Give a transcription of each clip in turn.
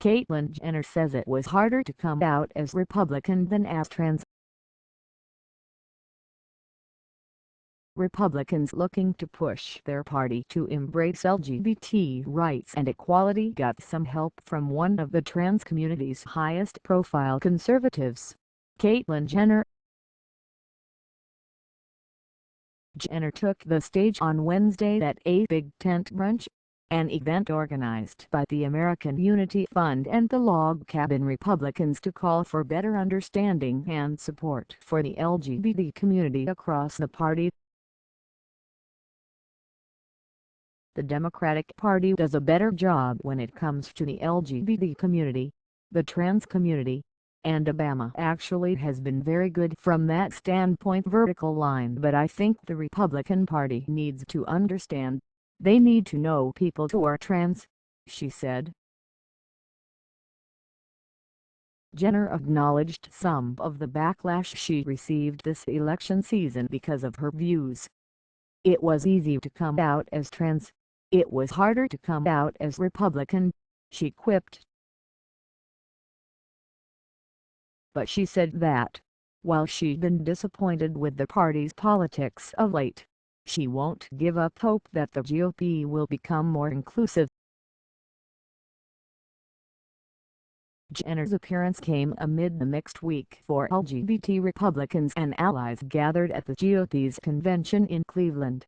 Caitlyn Jenner says it was harder to come out as Republican than as trans. Republicans looking to push their party to embrace LGBT rights and equality got some help from one of the trans community's highest-profile conservatives, Caitlyn Jenner. Jenner took the stage on Wednesday at a big tent brunch, an event organized by the American Unity Fund and the Log Cabin Republicans to call for better understanding and support for the LGBT community across the party. The Democratic Party does a better job when it comes to the LGBT community, the trans community, and Obama actually has been very good from that standpoint vertical line, but I think the Republican Party needs to understand. They need to know people who are trans, she said. Jenner acknowledged some of the backlash she received this election season because of her views. It was easy to come out as trans. It was harder to come out as Republican, she quipped. But she said that, while she'd been disappointed with the party's politics of late, she won't give up hope that the GOP will become more inclusive. Jenner's appearance came amid the mixed week for LGBT Republicans and allies gathered at the GOP's convention in Cleveland.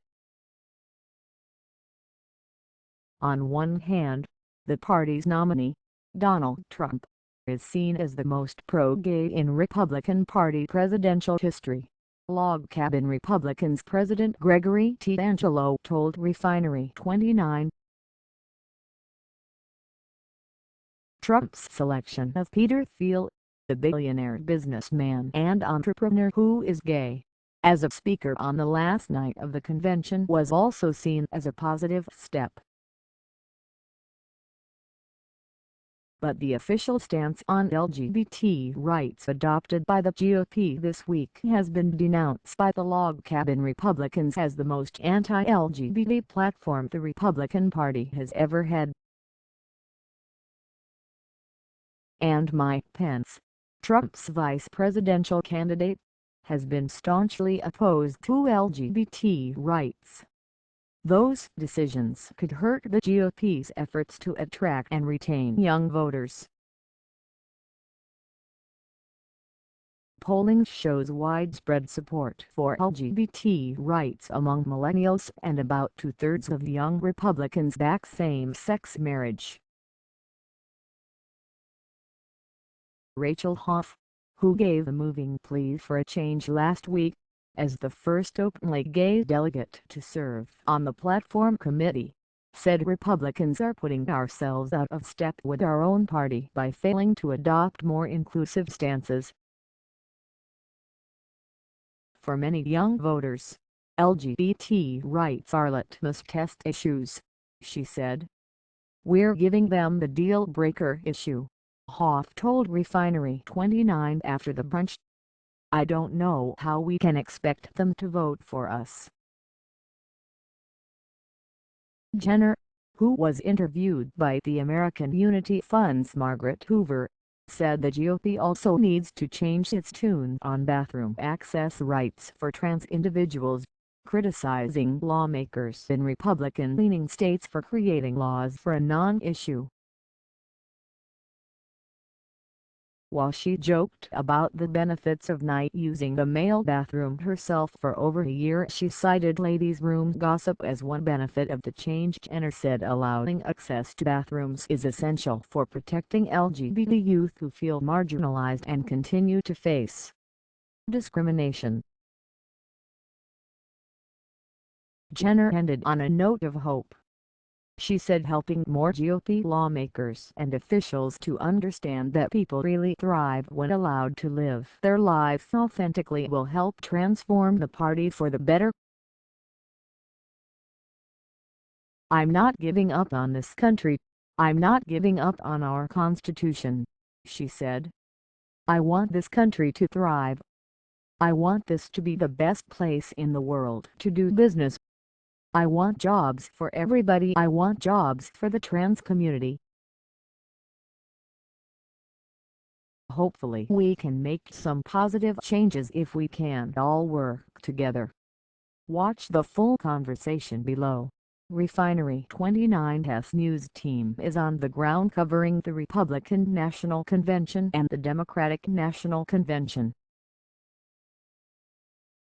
On one hand, the party's nominee, Donald Trump, is seen as the most pro-gay in Republican Party presidential history, Log Cabin Republicans President Gregory T. Angelo told Refinery 29. Trump's selection of Peter Thiel, the billionaire businessman and entrepreneur who is gay, as a speaker on the last night of the convention was also seen as a positive step. But the official stance on LGBT rights adopted by the GOP this week has been denounced by the Log Cabin Republicans as the most anti-LGBT platform the Republican Party has ever had. And Mike Pence, Trump's vice presidential candidate, has been staunchly opposed to LGBT rights. Those decisions could hurt the GOP's efforts to attract and retain young voters. Polling shows widespread support for LGBT rights among millennials and about two-thirds of young Republicans back same-sex marriage. Rachel Hoff, who gave a moving plea for a change last week, as the first openly gay delegate to serve on the platform committee, said Republicans are putting ourselves out of step with our own party by failing to adopt more inclusive stances. For many young voters, LGBT rights are litmus test issues, she said. We're giving them the deal-breaker issue, Hoff told Refinery 29 after the brunch. I don't know how we can expect them to vote for us. Jenner, who was interviewed by the American Unity Fund's Margaret Hoover, said the GOP also needs to change its tune on bathroom access rights for trans individuals, criticizing lawmakers in Republican-leaning states for creating laws for a non-issue. While she joked about the benefits of not using the male bathroom herself for over a year, she cited ladies' room gossip as one benefit of the change. Jenner said allowing access to bathrooms is essential for protecting LGBT youth who feel marginalized and continue to face discrimination. Jenner ended on a note of hope. She said helping more GOP lawmakers and officials to understand that people really thrive when allowed to live their lives authentically will help transform the party for the better. I'm not giving up on this country. I'm not giving up on our Constitution, she said. I want this country to thrive. I want this to be the best place in the world to do business. I want jobs for everybody. I want jobs for the trans community. Hopefully we can make some positive changes if we can all work together. Watch the full conversation below. Refinery 29's news team is on the ground covering the Republican National Convention and the Democratic National Convention.